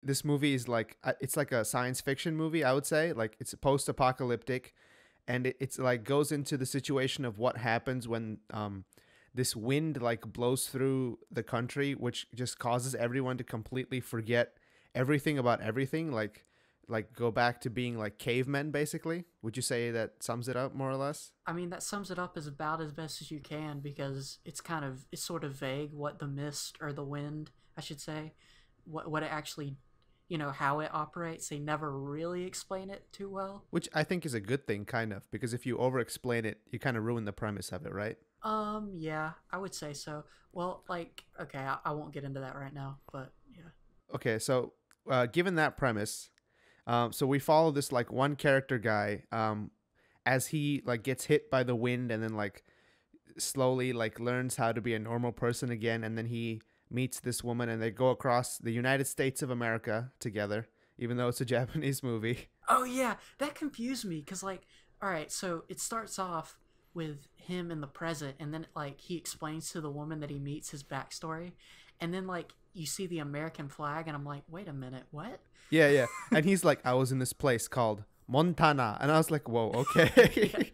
this movie is like it's like a science fiction movie, I would say. Like it's post-apocalyptic, and it's like goes into the situation of what happens when this wind like blows through the country, which just causes everyone to completely forget everything about everything, like go back to being like cavemen basically. Would you say that sums it up more or less? I mean, that sums it up as about as best as you can because it's sort of vague what the mist or the wind, I should say, what it actually, how it operates. They never really explain it too well. Which I think is a good thing, kind of, because if you over explain it, you kind of ruin the premise of it, right? Yeah, I would say so. Well, like, okay, I won't get into that right now, but yeah. Okay, so given that premise, so we follow this like one character guy, as he like gets hit by the wind and then like slowly like learns how to be a normal person again, and then he meets this woman and they go across the United States of America together, even though it's a Japanese movie. Oh yeah, that confused me because like, all right, so it starts off with him in the present, and then like he explains to the woman that he meets his backstory, and then like you see the American flag, and I'm like, wait a minute, what? Yeah, yeah. And he's like, I was in this place called Montana. And I was like, whoa, okay. Yeah,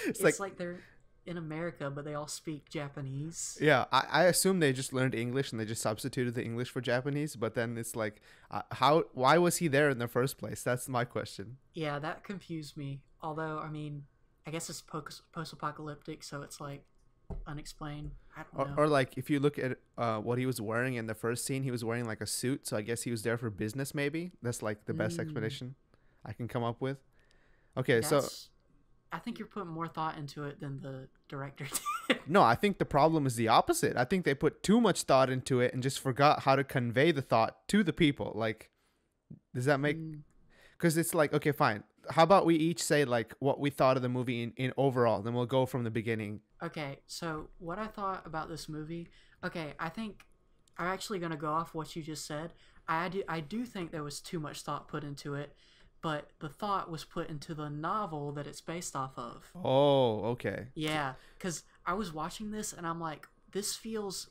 It's like, it's like they're in America, but they all speak Japanese. yeah, I assume they just learned English and they just substituted the English for Japanese. But then it's like, why was he there in the first place? That's my question. Yeah, that confused me. Although, I mean, I guess it's post-apocalyptic, so it's like unexplained. I don't know. Or like, if you look at what he was wearing in the first scene, he was wearing like a suit. So I guess he was there for business, maybe. That's like the best Mm, explanation I can come up with. Okay, so that's. I think you're putting more thought into it than the director did. no, I think the problem is the opposite. I think they put too much thought into it and just forgot how to convey the thought to the people. Like, does that make? Mm, Because it's like, okay, fine. How about we each say like what we thought of the movie in overall, then we'll go from the beginning. okay, so what I thought about this movie. Okay, I think I'm actually gonna go off what you just said. I do think there was too much thought put into it, but the thought was put into the novel that it's based off of. Oh, okay. Yeah, because I was watching this and I'm like, this feels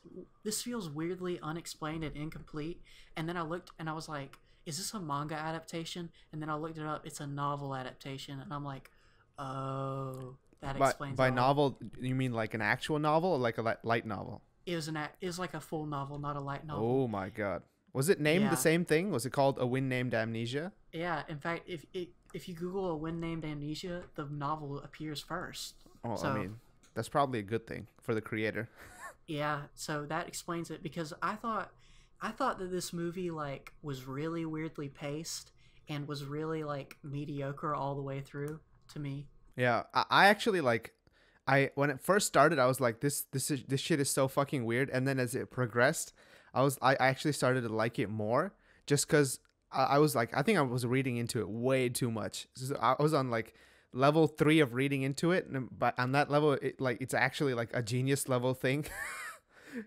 weirdly unexplained and incomplete. And then I looked and I was like, is this a manga adaptation? And then I looked it up. It's a novel adaptation, and I'm like, oh, that explains By it all. novel, you mean like an actual novel or like a light novel? It was like a full novel, not a light novel. Oh my god. Was it named the Yeah, same thing? Was it called A Wind Named Amnesia? yeah. In fact, if you Google A Wind Named Amnesia, the novel appears first. Oh, I So mean, that's probably a good thing for the creator. yeah, so that explains it because I thought that this movie like was really weirdly paced and was really like mediocre all the way through to me. Yeah, I actually like I when it first started, I was like, this shit is so fucking weird. And then as it progressed, I actually started to like it more, just because I was like, I think I was reading into it way too much. So I was on like level 3 of reading into it, and but on that level, it's actually like a genius level thing.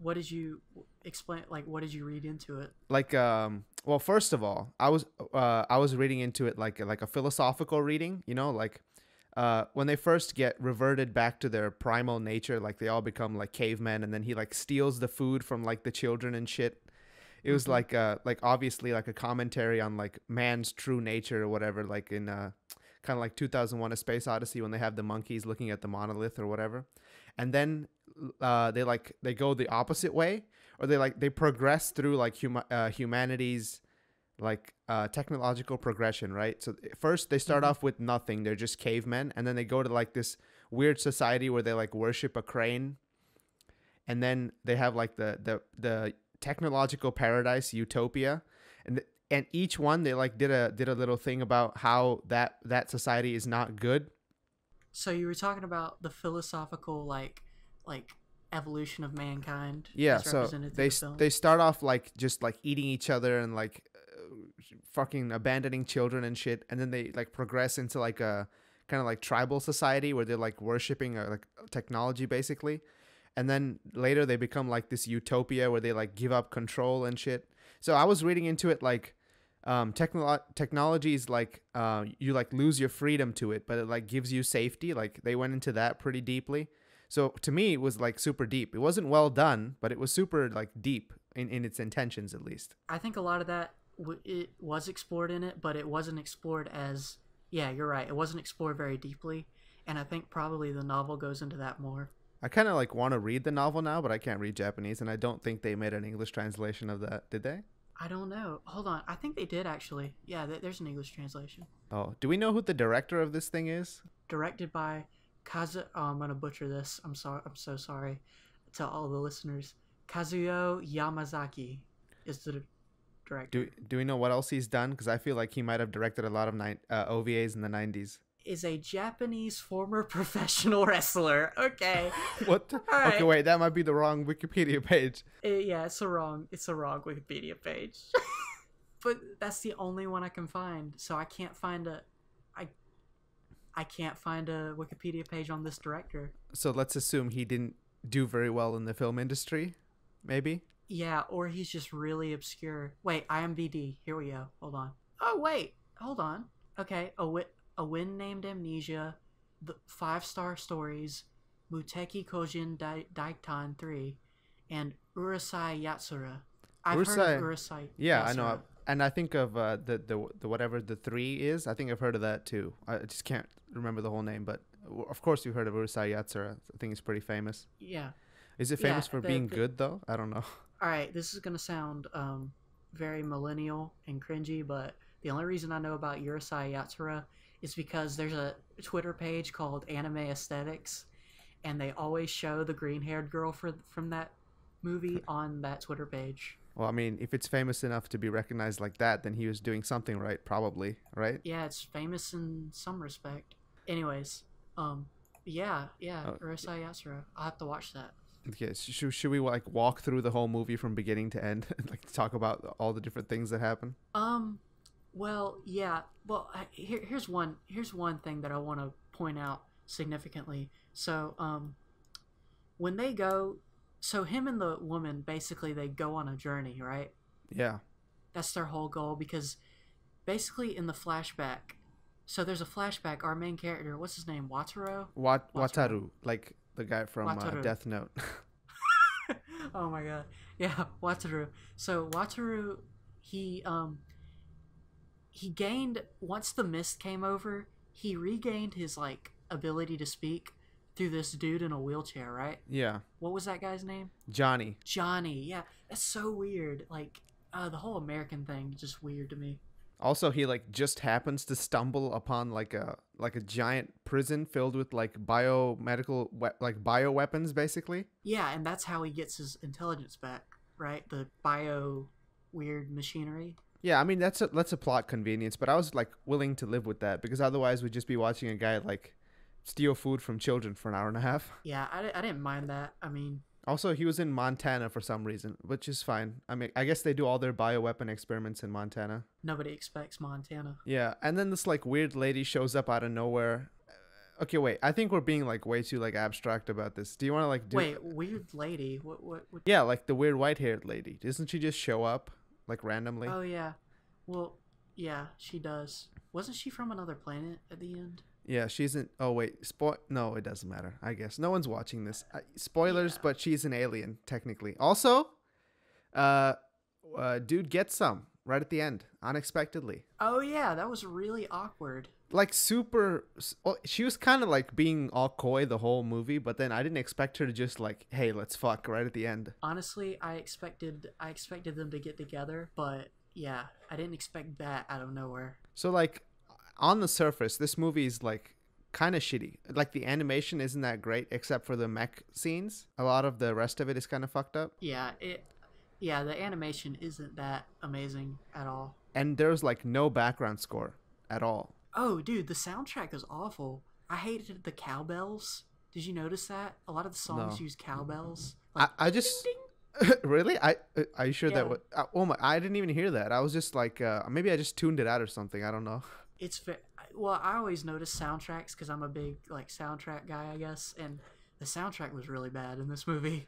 What did you explain? Like, what did you read into it? Like well, first of all, I was reading into it like a philosophical reading, like when they first get reverted back to their primal nature, like they all become like cavemen, and then he like steals the food from like the children and shit. It was Mm-hmm. like obviously like a commentary on like man's true nature or whatever, like in kind of like 2001: A Space Odyssey, when they have the monkeys looking at the monolith or whatever. And then they go the opposite way, or they progress through like humanity's like technological progression, right? So first they start Mm-hmm. off with nothing, they're just cavemen, and then they go to like this weird society where they like worship a crane, and then they have like the technological paradise utopia, and each one they like did a little thing about how that society is not good. So you were talking about the philosophical like evolution of mankind Yeah, as so represented through they the film. they start off like just like eating each other and like fucking abandoning children and shit, and then they like progress into like a kind of like tribal society where they're like worshiping like technology basically, and then later they become like this utopia where they like give up control and shit. So I was reading into it like technology is like you like lose your freedom to it, but it like gives you safety. Like they went into that pretty deeply. So to me it was like super deep. It wasn't well done, but it was super like deep in its intentions at least. I think a lot of that it was explored in it, but it wasn't explored as. Yeah, you're right. It wasn't explored very deeply, and I think probably the novel goes into that more. I kind of like want to read the novel now, but I can't read Japanese, and I don't think they made an English translation of that. Did they? I don't know. Hold on. I think they did actually. Yeah, there's an English translation. Oh, do we know who the director of this thing is? Directed by Kazu. Oh, I'm gonna butcher this. I'm sorry. I'm so sorry to all the listeners. Kazuyo Yamazaki is the director. Do we know what else he's done? Because I feel like he might have directed a lot of OVAs in the 90s. Is a Japanese former professional wrestler. Okay. What? Right. Okay, wait, that might be the wrong Wikipedia page. Yeah, it's a wrong Wikipedia page. But that's the only one I can find. So I can't find I can't find a Wikipedia page on this director. So let's assume he didn't do very well in the film industry, maybe? Yeah, or he's just really obscure. Wait, IMDb. Here we go. Hold on. Oh, wait. Hold on. Okay, A Wind Named Amnesia, the 5-star stories, Muteki Kojin Daiktan 3, and Urusei Yatsura. I've heard of Urusei. Yeah, Yatsura. I know. And I think of the whatever the 3 is. I think I've heard of that too. I just can't remember the whole name, but of course you've heard of Urusei Yatsura. I think it's pretty famous. Yeah. Is it famous for being good though? I don't know. All right, this is gonna sound very millennial and cringy, but the only reason I know about Urusei Yatsura is because there's a Twitter page called Anime Aesthetics, and they always show the green-haired girl from that movie on that Twitter page. Well, I mean, if it's famous enough to be recognized like that, then he was doing something right, probably, right? Yeah, it's famous in some respect. Anyways, yeah, Urusei Yatsura. I'll have to watch that. Okay, should we like walk through the whole movie from beginning to end, like talk about all the different things that happen? Well, yeah. Well, here's one thing that I want to point out significantly. So, when they go, so him and the woman basically they go on a journey, right? Yeah. That's their whole goal because basically in the flashback, so there's a flashback. Our main character, what's his name? Wataru, like the guy from Death Note. Oh my god, yeah, Wataru. So Wataru, he gained once the mist came over. He regained his like ability to speak through this dude in a wheelchair, right? Yeah. What was that guy's name? Johnny. Yeah, that's so weird. Like, the whole American thing is just weird to me. Also, he like just happens to stumble upon like a giant prison filled with like biomedical bio weapons, basically. Yeah, and that's how he gets his intelligence back, right? The bio weird machinery. Yeah, I mean that's a plot convenience, but I was like willing to live with that because otherwise we'd just be watching a guy like steal food from children for an hour and a half. Yeah, I didn't mind that. I mean, also he was in Montana for some reason, which is fine. I mean, I guess they do all their bioweapon experiments in Montana. Nobody expects Montana. Yeah, and then this like weird lady shows up out of nowhere. Okay, wait. I think we're being like way too like abstract about this. Do you want to like do? Wait, weird lady. What? Yeah, like the weird white-haired lady. Doesn't she just show up like randomly? Oh yeah. Well, yeah, she does. Wasn't she from another planet at the end? Yeah, she's in. Oh wait, No, it doesn't matter. I guess no one's watching this. Spoilers, Yeah. but she's an alien technically. Also, dude gets some right at the end, unexpectedly. Oh yeah, that was really awkward. Like super. Well, she was kind of like being all coy the whole movie, but then I didn't expect her to just like, hey, let's fuck right at the end. Honestly, I expected them to get together, but yeah, I didn't expect that out of nowhere. So like, on the surface, this movie is like kind of shitty. Like the animation isn't that great, except for the mech scenes. A lot of the rest of it is kind of fucked up. Yeah, the animation isn't that amazing at all. And there's like no background score at all. Oh, dude, the soundtrack is awful. I hated the cowbells. Did you notice that? A lot of the songs No. use cowbells. Like, I just ding, really are you sure Yeah. that oh my, I didn't even hear that. I was just like maybe I just tuned it out or something. I don't know. It's well, I always notice soundtracks because I'm a big like soundtrack guy, I guess, and the soundtrack was really bad in this movie.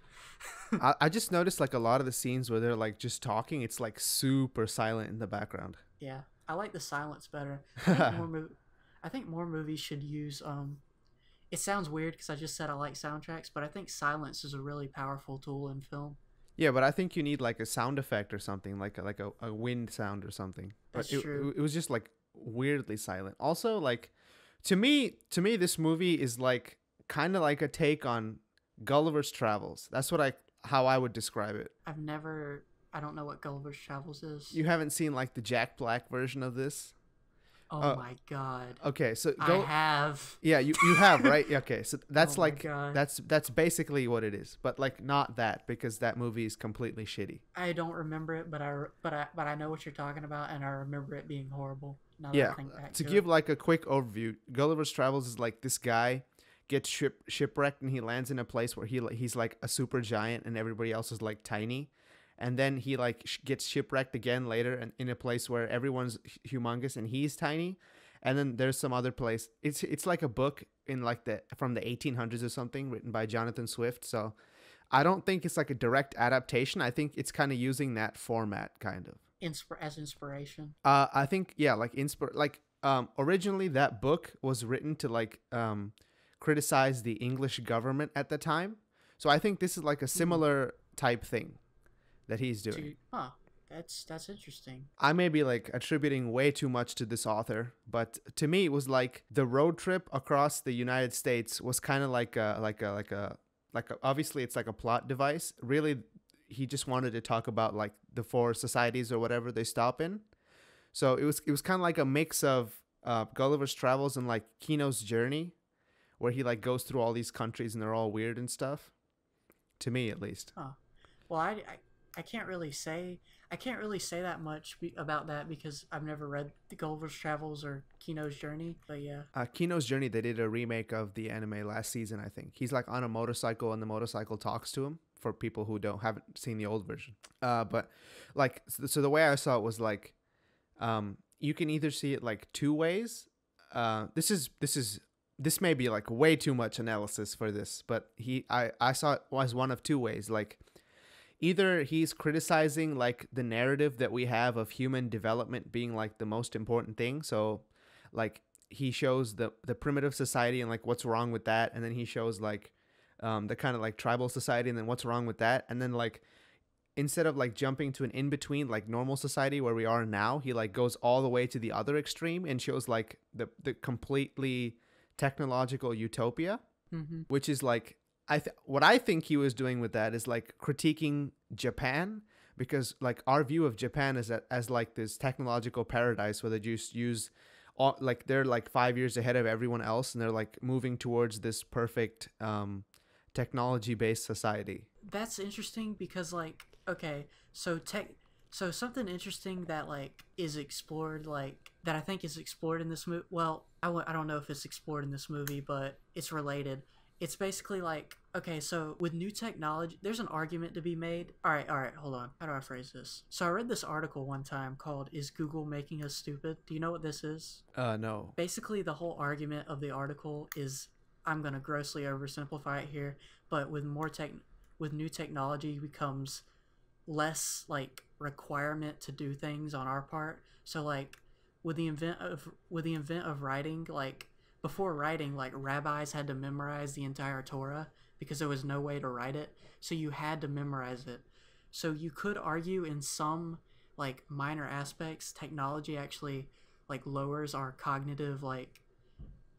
I just noticed like a lot of the scenes where they're like just talking, it's like super silent in the background. Yeah, I like the silence better. I think more movies should use. It sounds weird because I just said I like soundtracks, but I think silence is a really powerful tool in film. Yeah, but I think you need like a sound effect or something, like a wind sound or something. But That's true. it was just like weirdly silent. Also, like to me, this movie is like kind of like a take on Gulliver's Travels. That's what I how I would describe it. I've never. I don't know what Gulliver's Travels is. You haven't seen like the Jack Black version of this? Oh Oh, my god. okay. So I go. have. Yeah, you have, right? Yeah, okay, so Oh that's my like god. that's basically what it is, but like not that because that movie is completely shitty. I don't remember it, but I know what you're talking about, and I remember it being horrible. Now that I Yeah, think back to to give it. like a quick overview, Gulliver's Travels is like this guy gets shipwrecked and he lands in a place where he's like a super giant and everybody else is like tiny, and then he like gets shipwrecked again later and in a place where everyone's humongous and he's tiny, and then there's some other place. It's like a book in like the from the 1800s or something written by Jonathan Swift. So I don't think it's like a direct adaptation. I think it's kind of using that format, kind of. As inspiration. I think yeah, like originally that book was written to like criticize the English government at the time. So I think this is like a Hmm. similar type thing that he's doing. Huh. That's interesting. I may be like attributing way too much to this author, but to me it was like the road trip across the United States was kind of like obviously it's like a plot device. Really, he just wanted to talk about like the four societies or whatever they stop in. So it was kind of like a mix of Gulliver's Travels and like Kino's Journey, where he like goes through all these countries and they're all weird and stuff. To me, at least. Huh. Well, I can't really say that much about that because I've never read the Gulliver's Travels or Kino's Journey. But yeah. Kino's Journey, they did a remake of the anime last season. I think he's like on a motorcycle and the motorcycle talks to him. For people who haven't seen the old version, but like so the way I saw it was like, you can either see it like two ways. This may be like way too much analysis for this, but I saw it as one of two ways. Like either he's criticizing like the narrative that we have of human development being like the most important thing. So like he shows the primitive society and like what's wrong with that, and then he shows like the kind of like tribal society and then what's wrong with that, and then like instead of like jumping to an in between like normal society where we are now, he like goes all the way to the other extreme and shows like the completely technological utopia, Mm-hmm. which is like what I think he was doing with that is like critiquing Japan, because like our view of Japan is that as like this technological paradise where they just use all, like they're like 5 years ahead of everyone else and they're like moving towards this perfect technology based society. That's interesting because like okay, so something interesting that like is explored like that I think is explored in this movie. Well, I don't know if it's explored in this movie, but it's related. It's basically like okay, so with new technology, there's an argument to be made. All right, hold on. How do I phrase this? So I read this article one time called "Is Google Making Us Stupid?" Do you know what this is? No. Basically, the whole argument of the article is I'm gonna grossly oversimplify it here, but with new technology becomes less like requirement to do things on our part. So like with the invent of writing, like before writing, like rabbis had to memorize the entire Torah because there was no way to write it. So you had to memorize it. So you could argue in some like minor aspects, technology actually like lowers our cognitive like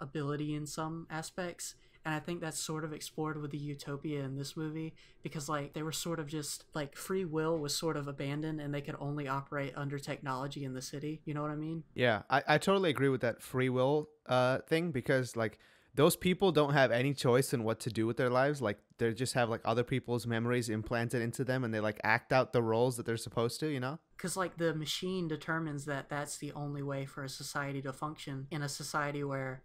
ability in some aspects, and I think that's sort of explored with the utopia in this movie because like they were sort of just like free will was sort of abandoned and they could only operate under technology in the city, you know what I mean? Yeah, I totally agree with that free will thing, because like those people don't have any choice in what to do with their lives. Like they just have like other people's memories implanted into them and they like act out the roles that they're supposed to, you know? Because like the machine determines that that's the only way for a society to function in a society where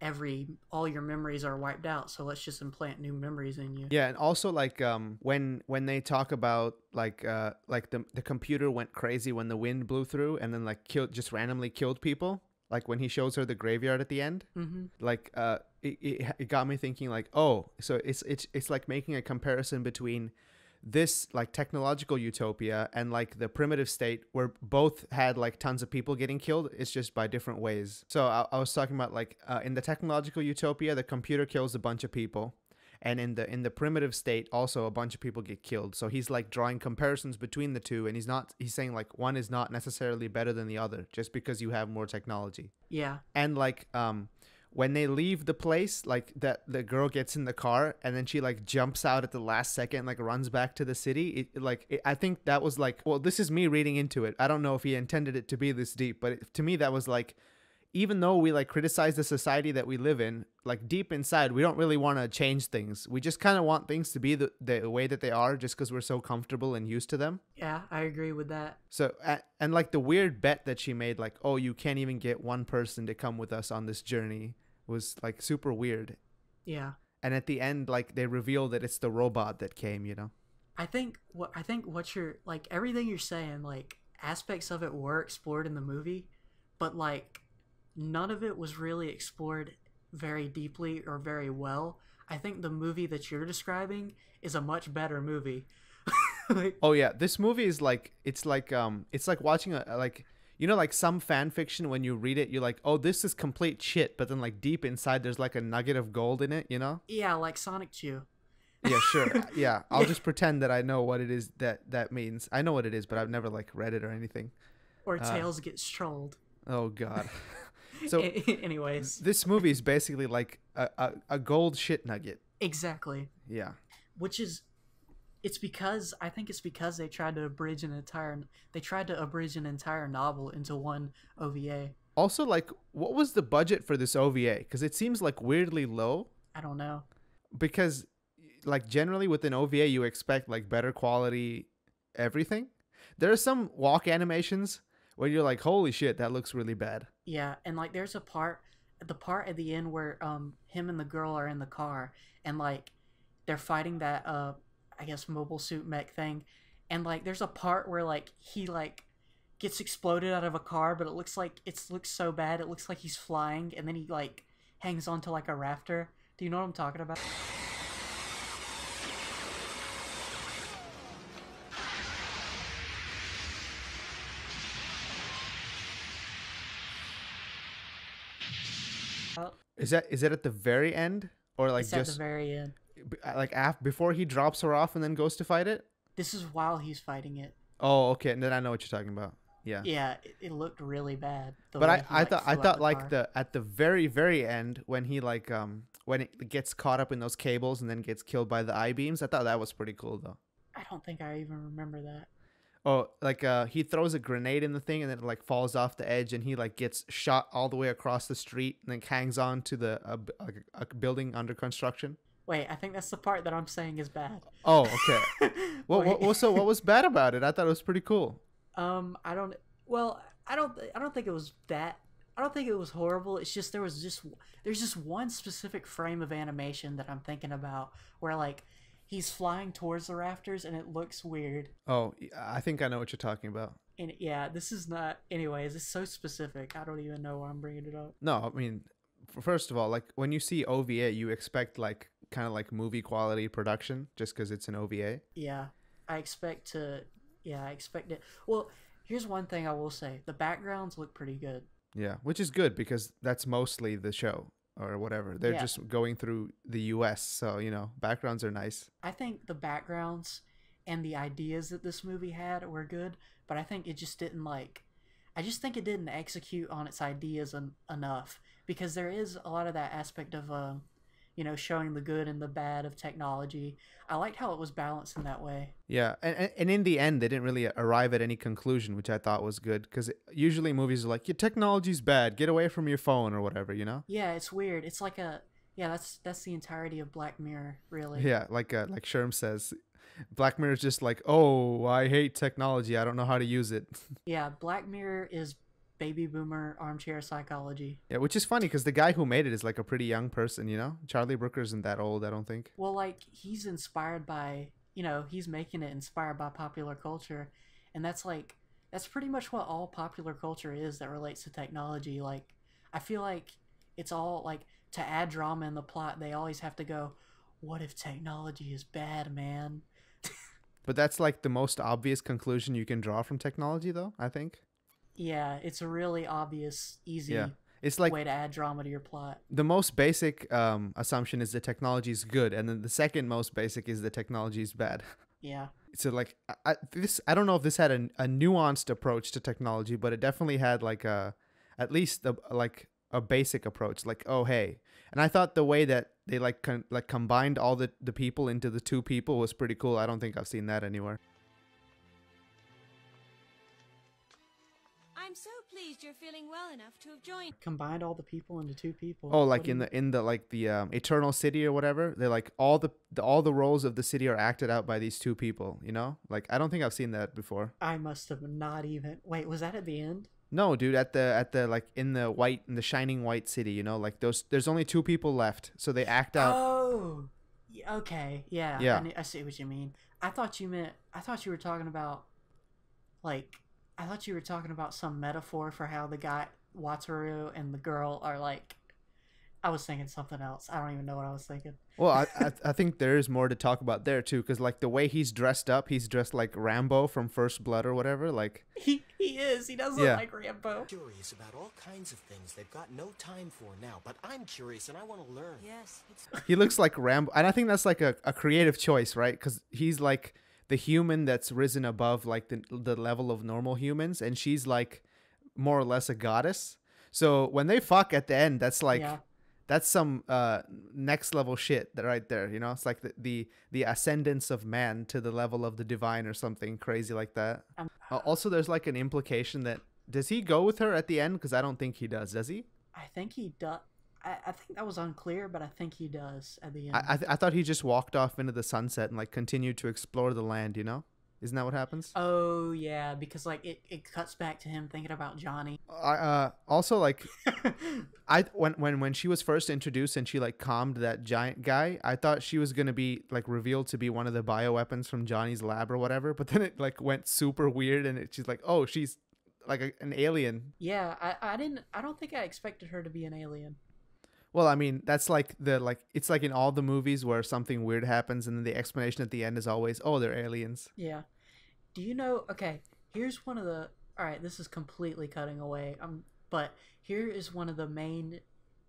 all your memories are wiped out, so let's just implant new memories in you. Yeah, and also like when they talk about like the computer went crazy when the wind blew through and then like just randomly killed people. Like when he shows her the graveyard at the end, Mm-hmm. like it got me thinking like, oh, so it's like making a comparison between this like technological utopia and like the primitive state where both had like tons of people getting killed. It's just by different ways. So I was talking about like in the technological utopia, the computer kills a bunch of people, and in the primitive state also a bunch of people get killed. So he's like drawing comparisons between the two, and he's saying like one is not necessarily better than the other just because you have more technology. Yeah. And like when they leave the place, like that the girl gets in the car and then she like jumps out at the last second, like runs back to the city. I think that was like, well, this is me reading into it. I don't know if he intended it to be this deep, but to me that was like, even though we like criticize the society that we live in, like deep inside we don't really want to change things. We just kind of want things to be the way that they are just because we're so comfortable and used to them. Yeah, I agree with that. So and like the weird bet that she made, like, oh, you can't even get one person to come with us on this journey, was like super weird. Yeah. And at the end, like they reveal that it's the robot that came, I think what you're like, everything you're saying, like aspects of it were explored in the movie, but like none of it was really explored very deeply or very well. I think the movie that you're describing is a much better movie. Like, oh yeah, this movie is like, it's like watching a like, like some fan fiction, when you read it you're like, oh, this is complete shit, but then like deep inside there's like a nugget of gold in it. yeah, like Sonic Chew. Yeah, sure. Yeah, I'll just pretend that I know what it is that means. I know what it is, but I've never like read it or anything. Or Tails gets trolled. Oh god. So anyways, this movie is basically like a gold shit nugget. Exactly. Yeah. Which is, I think it's because they tried to abridge an entire novel into one OVA. Also, like, what was the budget for this OVA? Because it seems like weirdly low. I don't know. Because like generally with an OVA you expect like better quality everything. There are some walk animations where you're like, holy shit, that looks really bad. Yeah, and like there's the part at the end where him and the girl are in the car and like they're fighting that I guess mobile suit mech thing, and like there's a part where like he like gets exploded out of a car, but it looks so bad, it looks like he's flying, and then he like hangs onto like a rafter. Do you know what I'm talking about? Is that at the very end, or like It's just at the very end. like before he drops her off and then goes to fight it? This is while he's fighting it. Oh, okay. And then I know what you're talking about. Yeah. Yeah, it looked really bad. But I thought like at the very very end, when he like when it gets caught up in those cables and then gets killed by the I-beams, I thought that was pretty cool though. I don't think I even remember that. Oh, like he throws a grenade in the thing and then it like falls off the edge and he like gets shot all the way across the street and then hangs on to the a building under construction. Wait, I think that's the part that I'm saying is bad. Oh, okay. So what was bad about it? I thought it was pretty cool. I don't. Well, I don't think it was that. I don't think it was horrible. It's just there's just one specific frame of animation that I'm thinking about where like he's flying towards the rafters and it looks weird. Oh, I think I know what you're talking about. And yeah, this is not. Anyways, it's so specific. I don't even know why I'm bringing it up. No, I mean, first of all, like when you see OVA, you expect like kind of like movie quality production just because it's an OVA. Yeah, I expect it. Well, here's one thing I will say: the backgrounds look pretty good. Yeah, which is good because that's mostly the show or whatever. They're just going through the US, so backgrounds are nice. I think the backgrounds and the ideas that this movie had were good, but I think it just didn't I just think it didn't execute on its ideas enough, because there is a lot of that aspect of showing the good and the bad of technology. I liked how it was balanced in that way. Yeah, and in the end, they didn't really arrive at any conclusion, which I thought was good, because usually movies are like, your technology's bad, get away from your phone or whatever, Yeah, it's weird. It's like that's the entirety of Black Mirror, really. Yeah, like Sherm says, Black Mirror is just like, oh, I hate technology, I don't know how to use it. Yeah, Black Mirror is baby boomer armchair psychology. Yeah, which is funny because the guy who made it is like a pretty young person, Charlie Brooker isn't that old, I don't think. Well, like he's inspired by, he's making it inspired by popular culture, and that's pretty much what all popular culture is that relates to technology. Like, I feel like it's all like, to add drama in the plot, they always have to go, what if technology is bad, man? But that's like the most obvious conclusion you can draw from technology, though, I think. Yeah, it's a really obvious, easy. Yeah. It's like way to add drama to your plot. the most basic assumption is the technology is good, and then the second most basic is the technology is bad. Yeah. So like I don't know if this had a nuanced approach to technology, but it definitely had like at least a basic approach. Like, oh hey, and I thought the way that they combined all the people into the two people was pretty cool. I don't think I've seen that anywhere. I'm so pleased you're feeling well enough to have joined. Combined all the people into two people. Oh, What like do you- in the like the Eternal City or whatever. They're like all the roles of the city are acted out by these two people. You know, like I don't think I've seen that before. I must have not even. Wait, was that at the end? No, dude, at the like in the shining white city. You know, like there's only two people left, so they act out. Oh, okay, yeah. Yeah. I see what you mean. I thought you were talking about, like, I thought you were talking about some metaphor for how the guy Wataru and the girl are like. I was thinking something else. I don't even know what I was thinking. Well, I think there is more to talk about there too, because like the way he's dressed up, he's dressed like Rambo from First Blood or whatever. Like He is. He does look Yeah. like Rambo. Curious about all kinds of things they've got no time for now, but I'm curious and I want to learn. Yes, it's he looks like Rambo, and I think that's like a creative choice, right? Because he's like the human that's risen above like the level of normal humans, and she's like more or less a goddess. So when they fuck at the end, that's like. Yeah. That's some next level shit right there, you know? It's like the ascendance of man to the level of the divine or something crazy like that. Also, there's like an implication that does he go with her at the end? Because I don't think he does he? I think he does. I think that was unclear, but I think he does at the end. I thought he just walked off into the sunset and like continued to explore the land, you know? Isn't that what happens? Oh yeah, because like it cuts back to him thinking about Johnny. Also like when she was first introduced and she like calmed that giant guy, I thought she was gonna be like revealed to be one of the bioweapons from Johnny's lab or whatever. But then it like went super weird, and she's like, oh, she's like an alien. Yeah, I don't think I expected her to be an alien. Well, I mean, that's like it's like in all the movies where something weird happens, and then the explanation at the end is always, oh, they're aliens. Yeah. Do you know? Okay, here's one of the. All right, this is completely cutting away. But here is one of the main,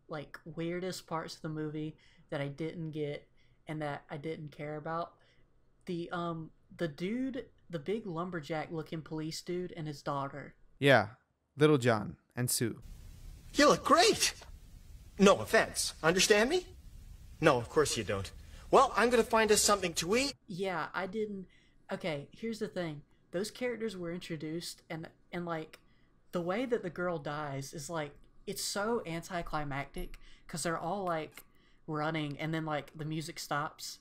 like, weirdest parts of the movie that I didn't get and that I didn't care about. The dude, the big lumberjack looking police dude, and his daughter. Yeah, Little John and Sue. You look great! No offense. Understand me? No, of course you don't. Well, I'm gonna find us something to eat. Yeah, I didn't. Okay, here's the thing. Those characters were introduced, and like, the way that the girl dies is like, it's so anticlimactic because they're all like running, and then like the music stops,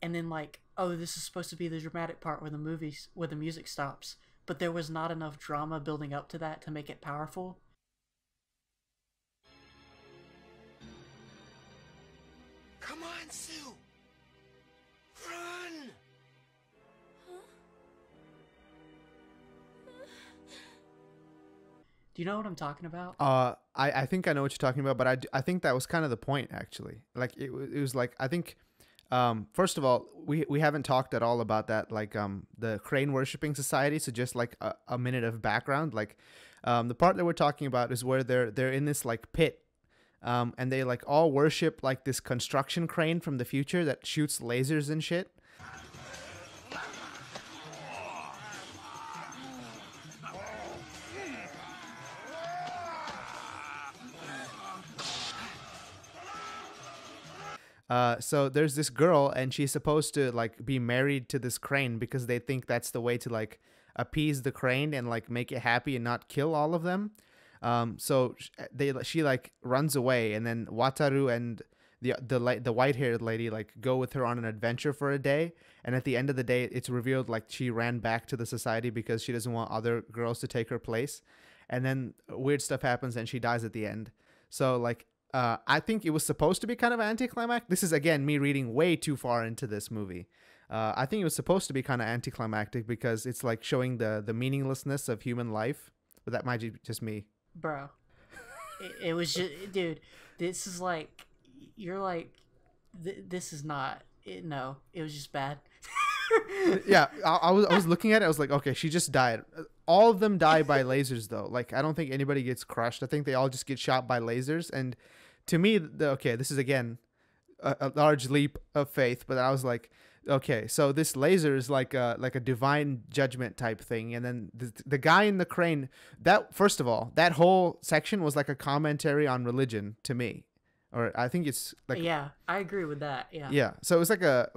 and then like, oh, this is supposed to be the dramatic part where the music stops, but there was not enough drama building up to that to make it powerful. Come on, Sue! Run! Do you know what I'm talking about? I think I know what you're talking about, but I think that was kind of the point actually. Like it was like I think first of all, we haven't talked at all about that, like the crane worshipping society. So just like a minute of background, like the part that we're talking about is where they're in this like pit, and they like all worship like this construction crane from the future that shoots lasers and shit. So there's this girl, and she's supposed to like be married to this crane because they think that's the way to like appease the crane and like make it happy and not kill all of them. So she like runs away, and then Wataru and the white-haired lady like go with her on an adventure for a day, and at the end of the day it's revealed like she ran back to the society because she doesn't want other girls to take her place, and then weird stuff happens and she dies at the end. So like I think it was supposed to be kind of anticlimactic. This is again me reading way too far into this movie. I think it was supposed to be kind of anticlimactic because it's like showing the meaninglessness of human life, but that might be just me. Bro, it was just, dude, this is like, you're like, this is not it. No, it was just bad. Yeah, I was looking at it, I was like, okay, she just died. all of them die by lasers though. Like I don't think anybody gets crushed. I think they all just get shot by lasers. And to me, okay, this is again a large leap of faith, but I was like, okay, so this laser is like a divine judgment type thing. And then the guy in the crane, that first of all, that whole section was like a commentary on religion to me. Or I think it's like, yeah, I agree with that. yeah. So it was like a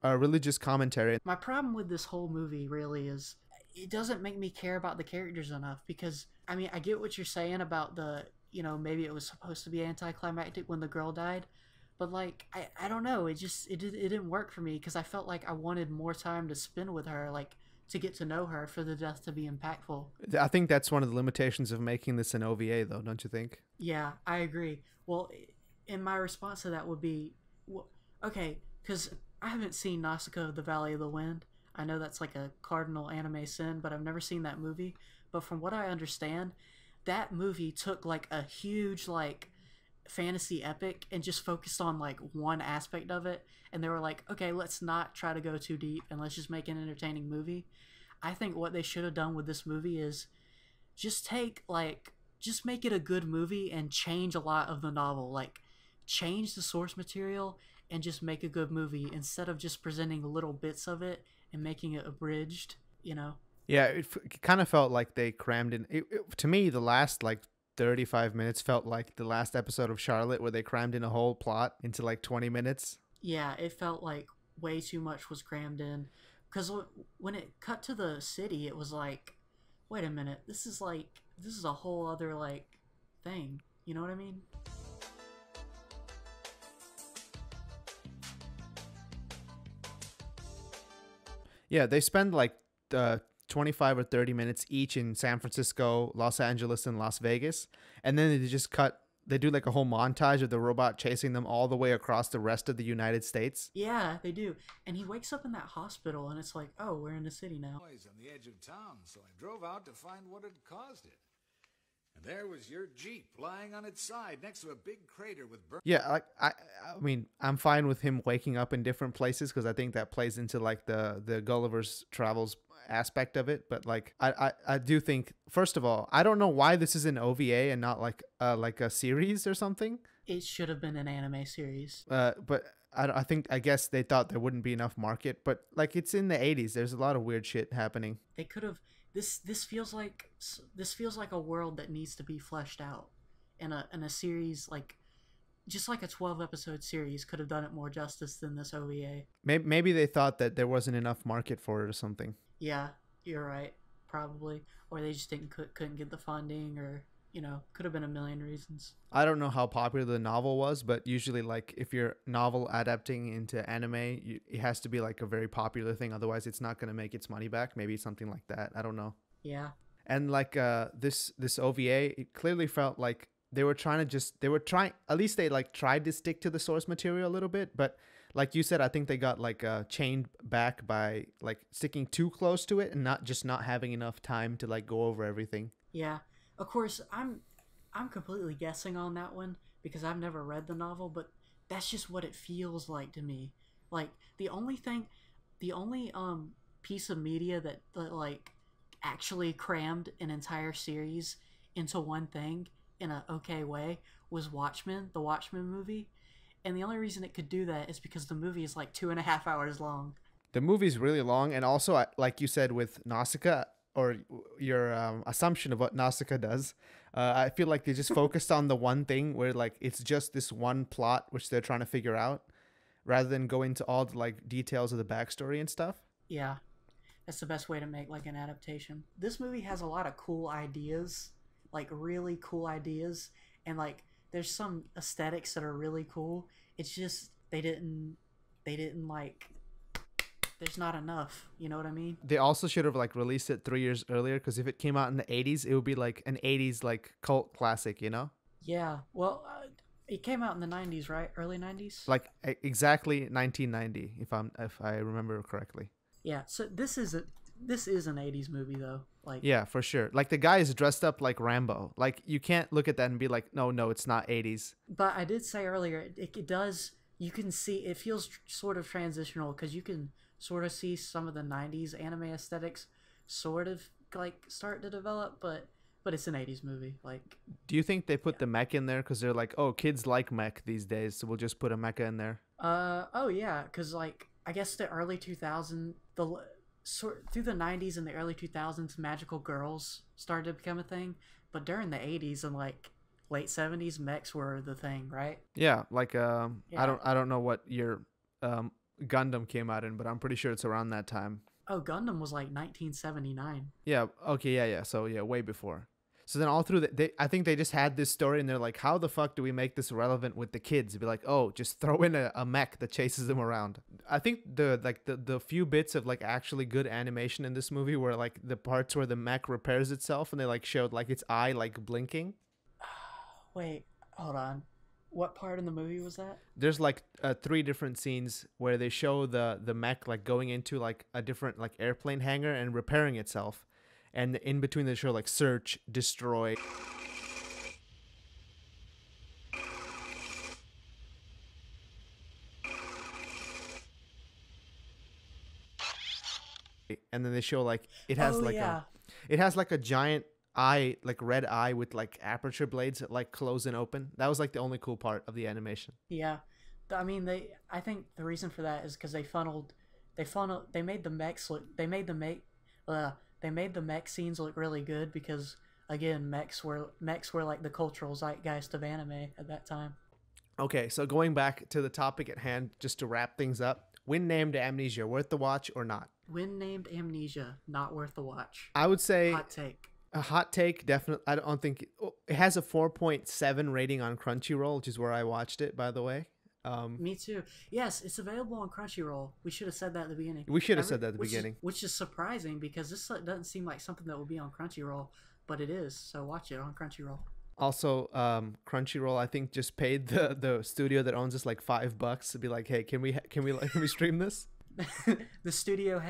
religious commentary. My problem with this whole movie really is it doesn't make me care about the characters enough, because I mean, I get what you're saying about the, you know, maybe it was supposed to be anticlimactic when the girl died, but like I don't know, it didn't work for me, because I felt like I wanted more time to spend with her, like to get to know her, for the death to be impactful. I think that's one of the limitations of making this an OVA though, don't you think? Yeah, I agree. Well, and my response to that would be, well, okay, because I haven't seen Nausicaa of the Valley of the Wind. I know that's like a cardinal anime sin, but I've never seen that movie. But from what I understand, that movie took like a huge like fantasy epic and just focused on like one aspect of it. And they were like, okay, let's not try to go too deep and let's just make an entertaining movie. I think what they should have done with this movie is just just make it a good movie and change a lot of the novel. Like, change the source material and just make a good movie, instead of just presenting little bits of it and making it abridged, you know? Yeah, it kind of felt like they crammed in. To me, the last like 35 minutes felt like the last episode of Charlotte, where they crammed in a whole plot into like 20 minutes. Yeah, it felt like way too much was crammed in. Because when it cut to the city, it was like, wait a minute, this is a whole other like thing. You know what I mean? Yeah, they spend like 25 or 30 minutes each in San Francisco, Los Angeles, and Las Vegas. And then they do like a whole montage of the robot chasing them all the way across the rest of the United States. Yeah, they do. And he wakes up in that hospital and it's like, oh, we're in the city now. Noise on the edge of town, so I drove out to find what had caused it. And there was your Jeep lying on its side next to a big crater with burn. Yeah, like I mean, I'm fine with him waking up in different places, because I think that plays into like the Gulliver's Travels aspect of it. But like I do think, first of all, I don't know why this is an OVA and not like a series or something. It should have been an anime series. But I guess they thought there wouldn't be enough market. But like, it's in the 80s. There's a lot of weird shit happening. They could have. This feels like a world that needs to be fleshed out, in a series, like just like a 12 episode series could have done it more justice than this OVA. Maybe they thought that there wasn't enough market for it or something. Yeah, you're right, probably, or they just couldn't get the funding, or you know, could have been a million reasons. I don't know how popular the novel was, but usually, like, if you're novel adapting into anime, it has to be like a very popular thing. Otherwise, it's not going to make its money back. Maybe something like that. I don't know. Yeah. And like this OVA, it clearly felt like they were trying, at least they like tried to stick to the source material a little bit. But like you said, I think they got like chained back by like sticking too close to it and not having enough time to like go over everything. Yeah. Of course, I'm completely guessing on that one because I've never read the novel, but that's just what it feels like to me. Like the only piece of media that like actually crammed an entire series into one thing in a okay way was Watchmen, the Watchmen movie. And the only reason it could do that is because the movie is like 2.5 hours long. The movie's really long, and also, like you said with Nausicaa, or your assumption of what Nausicaa does, I feel like they just focused on the one thing where like it's just this one plot which they're trying to figure out, rather than go into all the like details of the backstory and stuff. Yeah, that's the best way to make like an adaptation. This movie has a lot of cool ideas, like really cool ideas, and like there's some aesthetics that are really cool. It's just they didn't like. There's not enough, you know what I mean? They also should have like released it 3 years earlier, because if it came out in the 80s, it would be like an 80s like cult classic, you know? Yeah, well, it came out in the 90s, right? Early 90s? Like exactly 1990, if I remember correctly. Yeah, so this is an 80s movie though. Like yeah, for sure. Like the guy is dressed up like Rambo. Like you can't look at that and be like, no, it's not 80s. But I did say earlier, it does. You can see it feels sort of transitional because you can sort of see some of the 90s anime aesthetics sort of like start to develop, but it's an 80s movie. Like, Do you think they put the mech in there because they're like, oh, kids like mech these days, so we'll just put a mecha in there? oh yeah, because like I guess the early 2000s, through the 90s and the early 2000s, magical girls started to become a thing, but during the 80s and like late 70s, mechs were the thing, right? Yeah, like Yeah. I don't know what year Gundam came out in, but I'm pretty sure it's around that time. Oh, Gundam was like 1979. Yeah. Okay. Yeah. So yeah, way before. So then all through I think they just had this story and they're like, how the fuck do we make this relevant with the kids? Be like, oh, just throw in a mech that chases them around. I think the few bits of like actually good animation in this movie were like the parts where the mech repairs itself and they like showed like its eye like blinking. Wait, hold on. What part in the movie was that? There's like 3 different scenes where they show the mech like going into like a different like airplane hangar and repairing itself, and in between they show like search, destroy. And then they show like it has it has like a giant eye, like red eye with like aperture blades that like close and open. That was like the only cool part of the animation. Yeah. I mean, I think the reason for that is because they made the mechs look, they made the mech scenes look really good because, again, mechs were like the cultural zeitgeist of anime at that time. Okay, so going back to the topic at hand, just to wrap things up, Wind Named Amnesia, worth the watch or not? Wind Named Amnesia, not worth the watch. I would say Hot take. a hot take, definitely. I don't think it has a 4.7 rating on Crunchyroll, which is where I watched it, by the way. Me too. Yes, it's available on Crunchyroll. We should have said that at the beginning. We should have said that at the beginning. Which is surprising because this doesn't seem like something that will be on Crunchyroll, but it is. So watch it on Crunchyroll. Also, Crunchyroll, I think, just paid the studio that owns us like $5 to be like, hey, can we stream this? The studio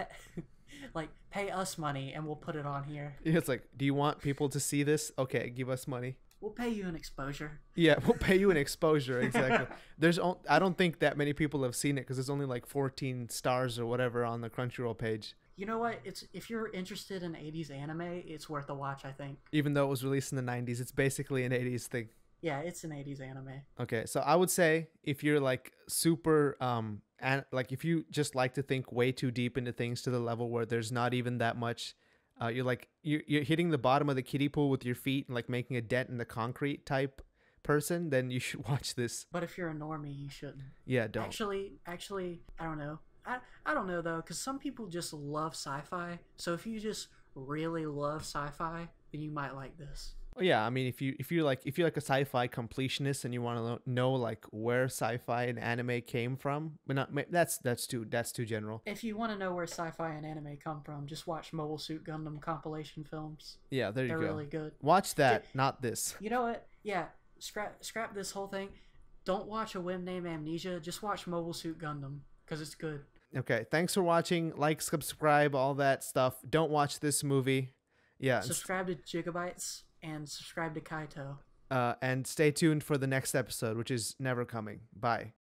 like, pay us money and we'll put it on here. It's like, do you want people to see this? Okay, give us money. We'll pay you an exposure. Yeah, we'll pay you an exposure. Exactly. I don't think that many people have seen it because there's only like 14 stars or whatever on the Crunchyroll page. You know what? If you're interested in 80s anime, it's worth a watch, I think. Even though it was released in the 90s, it's basically an 80s thing. Yeah, it's an 80s anime. Okay, so I would say if you're like super and like if you just like to think way too deep into things to the level where there's not even that much, you're hitting the bottom of the kiddie pool with your feet and like making a dent in the concrete type person, then you should watch this. But if you're a normie, you shouldn't. Yeah, don't. Actually, I don't know. I don't know though, because some people just love sci-fi. So if you just really love sci-fi, then you might like this. Well, yeah, I mean, if you're like a sci-fi completionist and you want to know like where sci-fi and anime came from, but not that's too general. If you want to know where sci-fi and anime come from, just watch Mobile Suit Gundam compilation films. Yeah, there you go. They're really good. Watch that, not this. You know what? Yeah, scrap this whole thing. Don't watch A Wind Named Amnesia. Just watch Mobile Suit Gundam because it's good. Okay, thanks for watching. Like, subscribe, all that stuff. Don't watch this movie. Yeah. Subscribe to Gigabytes and subscribe to Kaito. And stay tuned for the next episode, which is never coming. Bye.